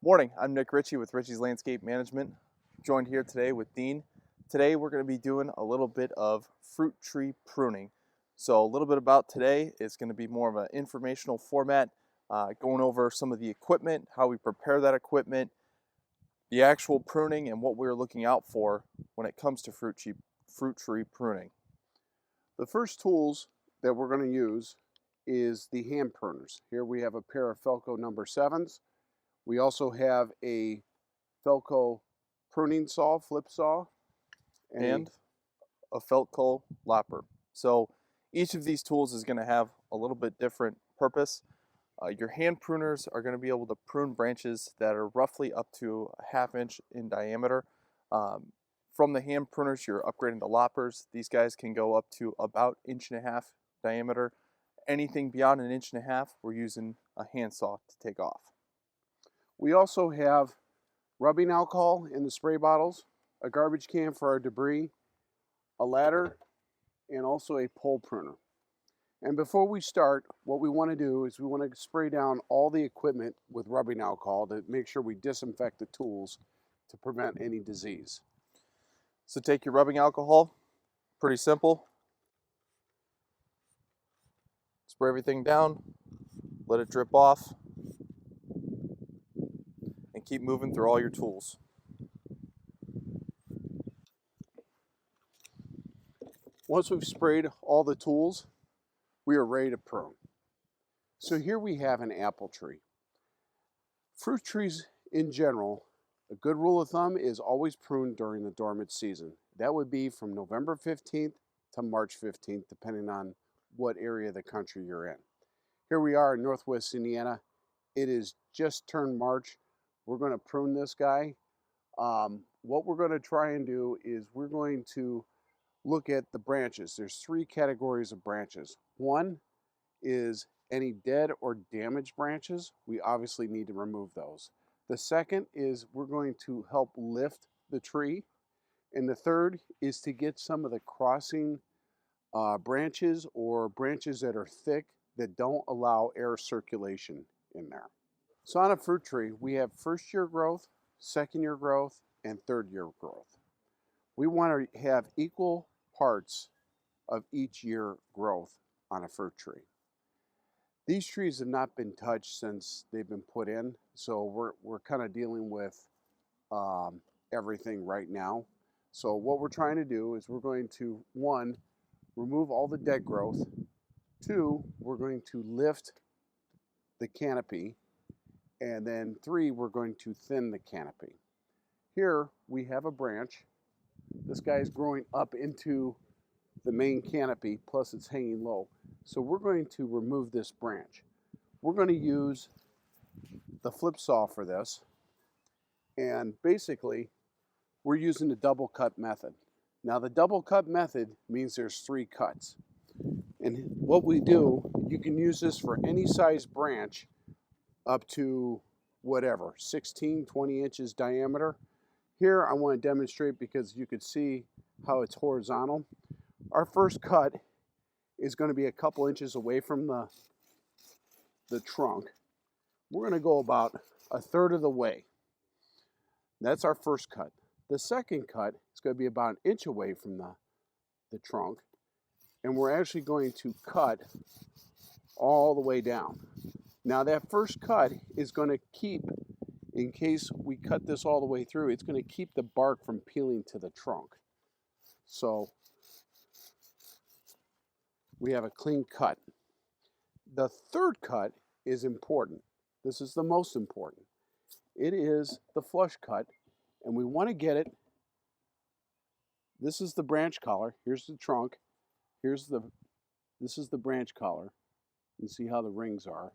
Morning, I'm Nick Ritchie with Ritchie's Landscape Management, joined here today with Dean. Today we're going to be doing a little bit of fruit tree pruning. So a little bit about today is going to be more of an informational format, going over some of the equipment, how we prepare that equipment, the actual pruning, and what we're looking out for when it comes to fruit tree pruning. The first tools that we're going to use is the hand pruners. Here we have a pair of Felco number 7s. We also have a Felco pruning saw, flip saw, and a Felco lopper. So each of these tools is going to have a little bit different purpose. Your hand pruners are going to be able to prune branches that are roughly up to a ½ inch in diameter. From the hand pruners, you're upgrading to loppers. These guys can go up to about 1.5 inch diameter. Anything beyond 1.5 inches, we're using a handsaw to take off. We also have rubbing alcohol in the spray bottles, a garbage can for our debris, a ladder, and also a pole pruner. And before we start, what we want to do is we want to spray down all the equipment with rubbing alcohol to make sure we disinfect the tools to prevent any disease. So take your rubbing alcohol, pretty simple. Spray everything down, let it drip off, and keep moving through all your tools. Once we've sprayed all the tools, we are ready to prune. So here we have an apple tree. Fruit trees in general, a good rule of thumb is always pruned during the dormant season. That would be from November 15th to March 15th, depending on what area of the country you're in. Here we are in Northwest Indiana. It is just turned March. We're going to prune this guy. What we're going to try and do is we're going to look at the branches. There's 3 categories of branches. One is any dead or damaged branches. We obviously need to remove those. The second is we're going to help lift the tree. And the third is to get some of the crossing branches or branches that are thick that don't allow air circulation in there. So on a fruit tree, we have 1st-year growth, 2nd-year growth, and 3rd-year growth. We want to have equal parts of each year growth on a fruit tree. These trees have not been touched since they've been put in, so we're kind of dealing with everything right now. So what we're trying to do is we're going to, 1, remove all the dead growth. 2, we're going to lift the canopy. And then 3, we're going to thin the canopy. Here we have a branch. This guy is growing up into the main canopy, plus it's hanging low. So we're going to remove this branch. We're going to use the flip saw for this. And basically, we're using the double cut method. Now the double cut method means there's 3 cuts. And what we do, you can use this for any size branch up to whatever, 16, 20 inches diameter. Here I want to demonstrate because you could see how it's horizontal. Our first cut is going to be a couple inches away from the trunk. We're going to go about 1/3 of the way. That's our first cut. The second cut is going to be about 1 inch away from the trunk. And we're actually going to cut all the way down. Now that first cut is going to keep, in case we cut this all the way through, it's going to keep the bark from peeling to the trunk. So we have a clean cut. The third cut is important. This is the most important. It is the flush cut, and we want to get it. This is the branch collar. Here's the trunk. This is the branch collar. You see how the rings are.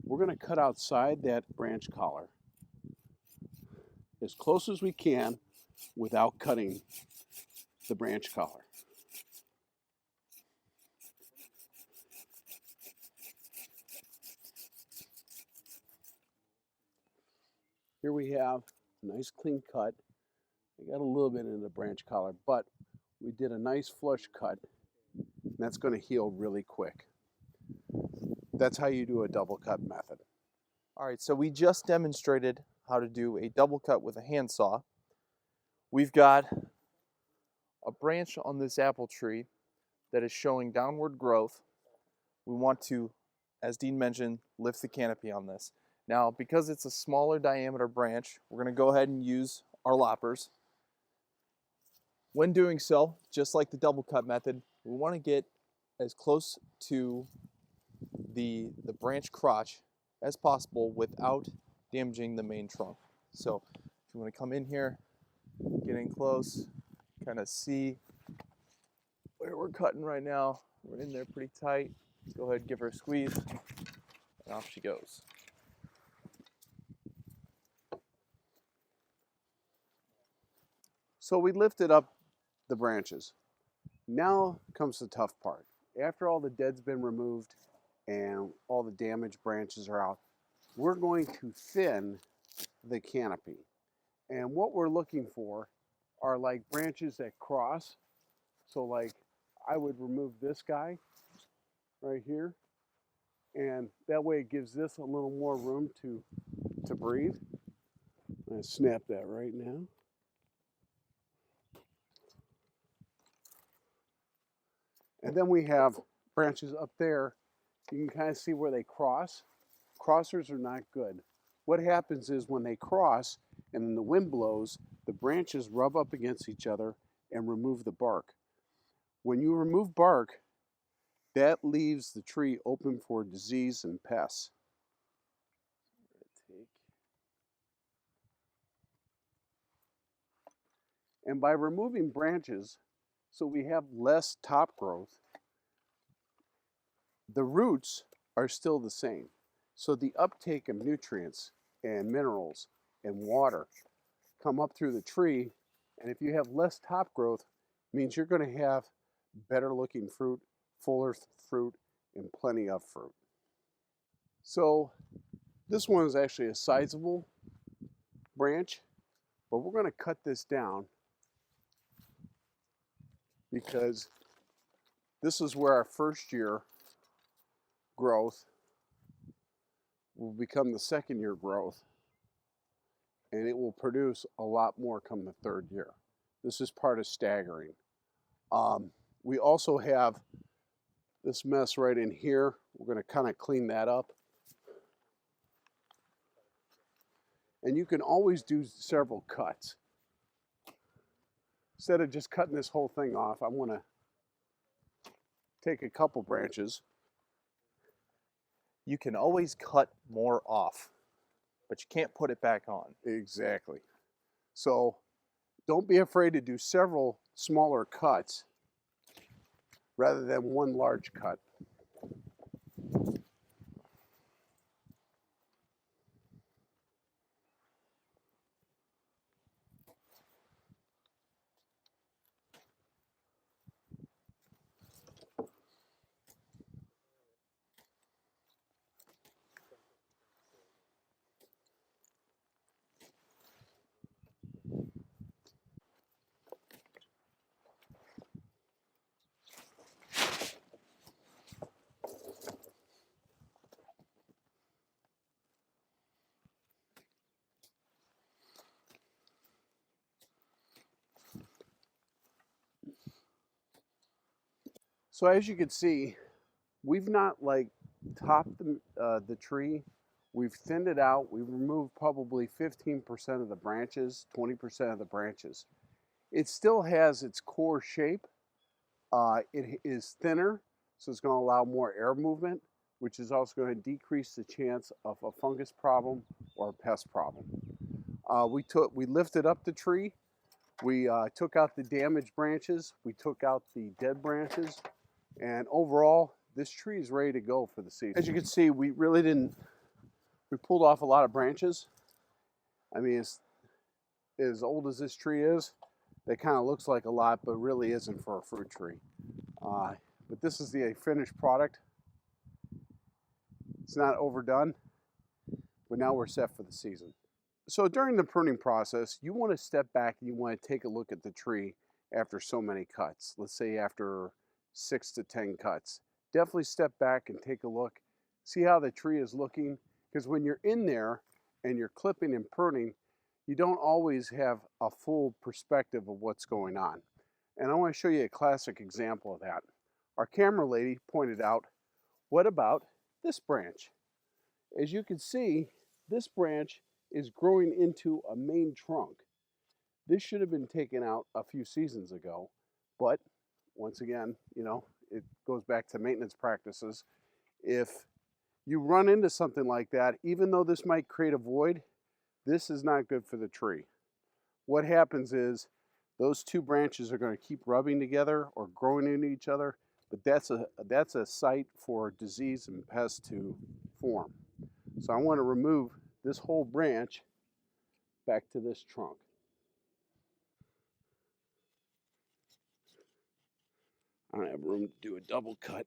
We're going to cut outside that branch collar as close as we can without cutting the branch collar. Here we have a nice clean cut. I got a little bit in the branch collar, but we did a nice flush cut, and that's going to heal really quick. That's how you do a double cut method. All right, so we just demonstrated how to do a double cut with a handsaw. We've got a branch on this apple tree that is showing downward growth. We want to, as Dean mentioned, lift the canopy on this. Now, because it's a smaller diameter branch, we're going to go ahead and use our loppers. When doing so, just like the double cut method, we want to get as close to the branch crotch as possible without damaging the main trunk. So if you want to come in here, get in close, kind of see where we're cutting right now. We're in there pretty tight. Let's go ahead and give her a squeeze, and off she goes. So we lifted up the branches. Now comes the tough part. After all the dead's been removed and all the damaged branches are out, we're going to thin the canopy. And what we're looking for are like branches that cross. So like I would remove this guy right here, and that way it gives this a little more room to breathe. I'm going to snap that right now. And then we have branches up there. You can kind of see where they cross. Crossers are not good. What happens is when they cross and then the wind blows, the branches rub up against each other and remove the bark. When you remove bark, that leaves the tree open for disease and pests. And by removing branches, so we have less top growth, the roots are still the same. So the uptake of nutrients and minerals and water come up through the tree, and if you have less top growth, it means you're going to have better looking fruit, fuller fruit, and plenty of fruit. So this one is actually a sizable branch, but we're going to cut this down because this is where our first year growth will become the second year growth, and it will produce a lot more come the third year. This is part of staggering. We also have this mess right in here. We're going to kind of clean that up. And you can always do several cuts. Instead of just cutting this whole thing off, I'm going to take a couple branches. You can always cut more off, but you can't put it back on. Exactly. So don't be afraid to do several smaller cuts rather than one large cut. So as you can see, we've not like topped the tree. We've thinned it out. We've removed probably 15% of the branches, 20% of the branches. It still has its core shape. It is thinner, so it's going to allow more air movement, which is also going to decrease the chance of a fungus problem or a pest problem. We lifted up the tree. We took out the damaged branches. We took out the dead branches. And overall, this tree is ready to go for the season. As you can see, we pulled off a lot of branches. I mean, as old as this tree is, it kind of looks like a lot, but really isn't for a fruit tree. But this is the finished product. It's not overdone, but now we're set for the season. So during the pruning process, you want to step back and you want to take a look at the tree after so many cuts. Let's say after 6 to 10 cuts. Definitely step back and take a look, see how the tree is looking, because when you're in there and you're clipping and pruning, you don't always have a full perspective of what's going on. And I want to show you a classic example of that. Our camera lady pointed out, what about this branch? As you can see, this branch is growing into a main trunk. This should have been taken out a few seasons ago, but once again, it goes back to maintenance practices. If you run into something like that, even though this might create a void, this is not good for the tree. What happens is those two branches are going to keep rubbing together or growing into each other, but that's a site for disease and pests to form. So I want to remove this whole branch back to this trunk. I don't have room to do a double cut.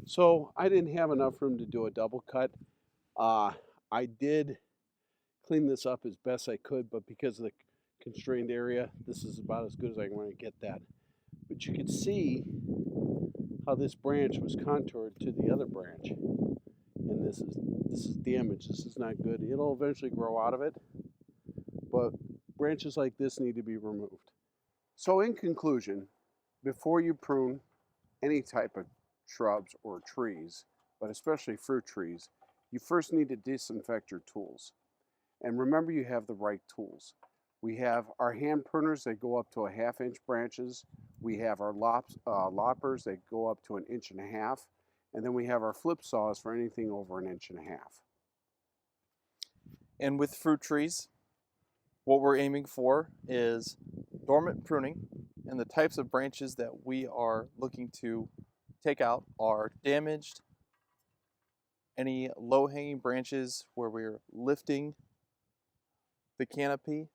So I didn't have enough room to do a double cut. I did clean this up as best I could, but because of the constrained area, this is about as good as I want to get that. But you can see how this branch was contoured to the other branch. And this is damaged. This is not good. It'll eventually grow out of it, but branches like this need to be removed. So in conclusion, before you prune any type of shrubs or trees, but especially fruit trees, you first need to disinfect your tools. And remember, you have the right tools. We have our hand pruners that go up to 1/2 inch branches. We have our loppers that go up to 1.5 inches. And then we have our flip saws for anything over 1.5 inches. And with fruit trees, what we're aiming for is dormant pruning, and the types of branches that we are looking to take out are damaged, any low-hanging branches where we're lifting the canopy,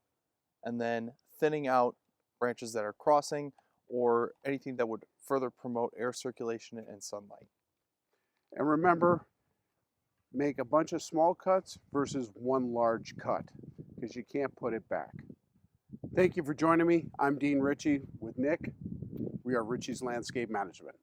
and then thinning out branches that are crossing, or anything that would further promote air circulation and sunlight. And remember, make a bunch of small cuts versus one large cut, because you can't put it back. Thank you for joining me. I'm Dean Ritchie with Nick. We are Ritchie's Landscape Management.